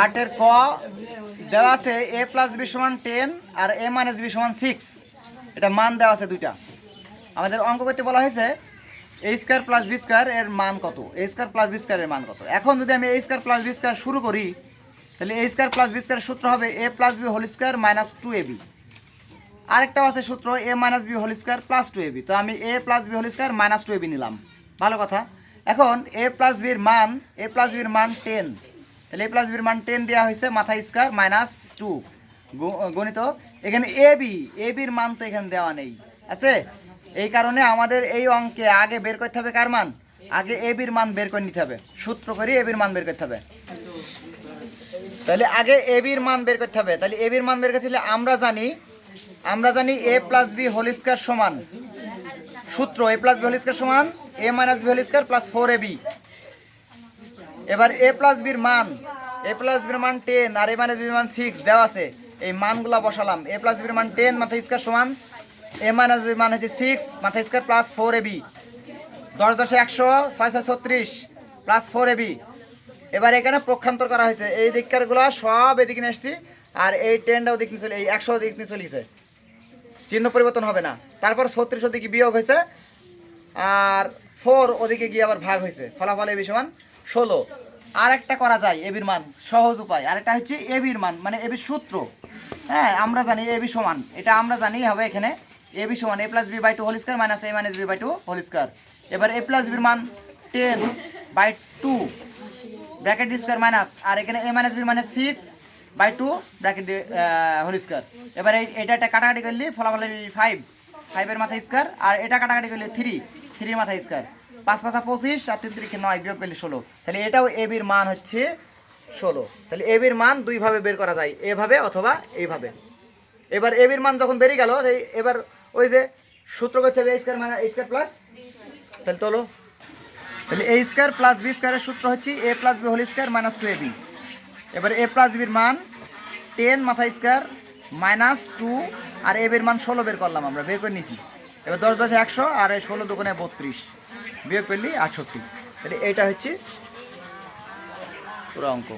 8 ক দেওয়া আছে a প্লাস b সমান 10 আর a মাইনাস b সমান 6। এটা মান দেওয়া আছে দুইটা। আমাদের অঙ্ক করতে বলা হয়েছে a square plus b square এর মান কত, a square plus b square এর মান কত। এখন যদি আমি a square plus b square শুরু করি, তাহলে a square plus b square সূত্র হবে a plus b whole square minus 2ab। আরেকটাও আছে সূত্র a minus b whole square plus 2ab। তো আমি a plus b whole square minus 2ab নিলাম, ভালো কথা। এখন a প্লাস b এর মান 10, তাহলে a প্লাস b এর মান 10 দেওয়া হয়েছে, মাথা স্কয়ার মাইনাস 2 গণিত। এখানে ab এর মান তো এখানে দেওয়া নেই আছে, এই কারণে আমাদের এই অঙ্কে আগে বের করতে হবে কার মান, আগে ab এর মান বের করে নিতে হবে, সূত্র করে ab এর মান বের করতে হবে। তাহলে আগে ab এর মান বের করতে হবে। তাহলে ab এর মান বের করতে হলে আমরা জানি a plus b whole square সমান, সূত্র a plus b whole square সমান a minus b whole square plus 4ab। এবার a প্লাস b এর মান 10 আর a মাইনাস b এর মান 6 দেওয়া আছে, এই মানগুলা বসালাম। a প্লাস b এর মান 10 মাথা স্কয়ার সমান a মাইনাস b এর মান হচ্ছে 6 মাথা square plus 4ab। 10 10 100 6 6 36 plus 4ab। এবার এখানে পক্ষান্তর করা হয়েছে, এই দিককারগুলো সব এদিকে নিয়ে আসছি, আর এই 10টা ওদিকে নিয়ে চলে, এই 100 ওদিকে নিয়ে চলে গেছে, চিহ্ন পরিবর্তন হবে না। তারপর 36 ওদিকে বিয়োগ হয়েছে, আর 4 ওদিকে গিয়ে আবার ভাগ হয়েছে, ফলাফল এবি সমান 16। আর একটা করা যায় এবির মান, সহজ উপায়। আরেকটা হচ্ছে এবির মান মানে এবির সূত্র। হ্যাঁ, আমরা জানি এবি সমান, এটা আমরা জানি হবে এখানে এবি সমান a plus b by 2 whole square minus a minus b by 2 whole square. এবার a প্লাস b এর মান 10 বাই 2 ব্র্যাকেট স্কয়ার মাইনাস, আর এখানে a মাইনাস b এর মানে 6 বাই 2 ব্র্যাকেট হোল স্কয়ার। এবার এটা কাটাকাটি করলে ফলাফল 5 এর মাথা স্কয়ার, আর এটা কাটাকাটি করলে 3 এর মাথা স্কয়ার। 5 5 25 আর 3 3 9 বিয়োগ করলে 16। তাহলে এটাও ab এর মান হচ্ছে 16। তাহলে ab এর মান দুই ভাবে বের করা যায়, এভাবে অথবা এইভাবে। এবার ab এর মান যখন বেরিয়ে গেল, এবার ওই যে সূত্র করতে হবে a square minus a square plus, তাহলে চলো, তাহলে a স্কয়ার প্লাস b স্কয়ারের সূত্র হচ্ছে a plus b whole square minus 2ab। এবার a প্লাস b এর মান 10 মাথা স্কয়ার মাইনাস 2, আর ab এর মান 16 বের করলাম, আমরা বের করে নিয়েছি। এবার 10 10 100 আর 16 দুগুণে 32 বিয়োগ করলে 68। তাহলে এইটা হচ্ছে পুরো অঙ্ক।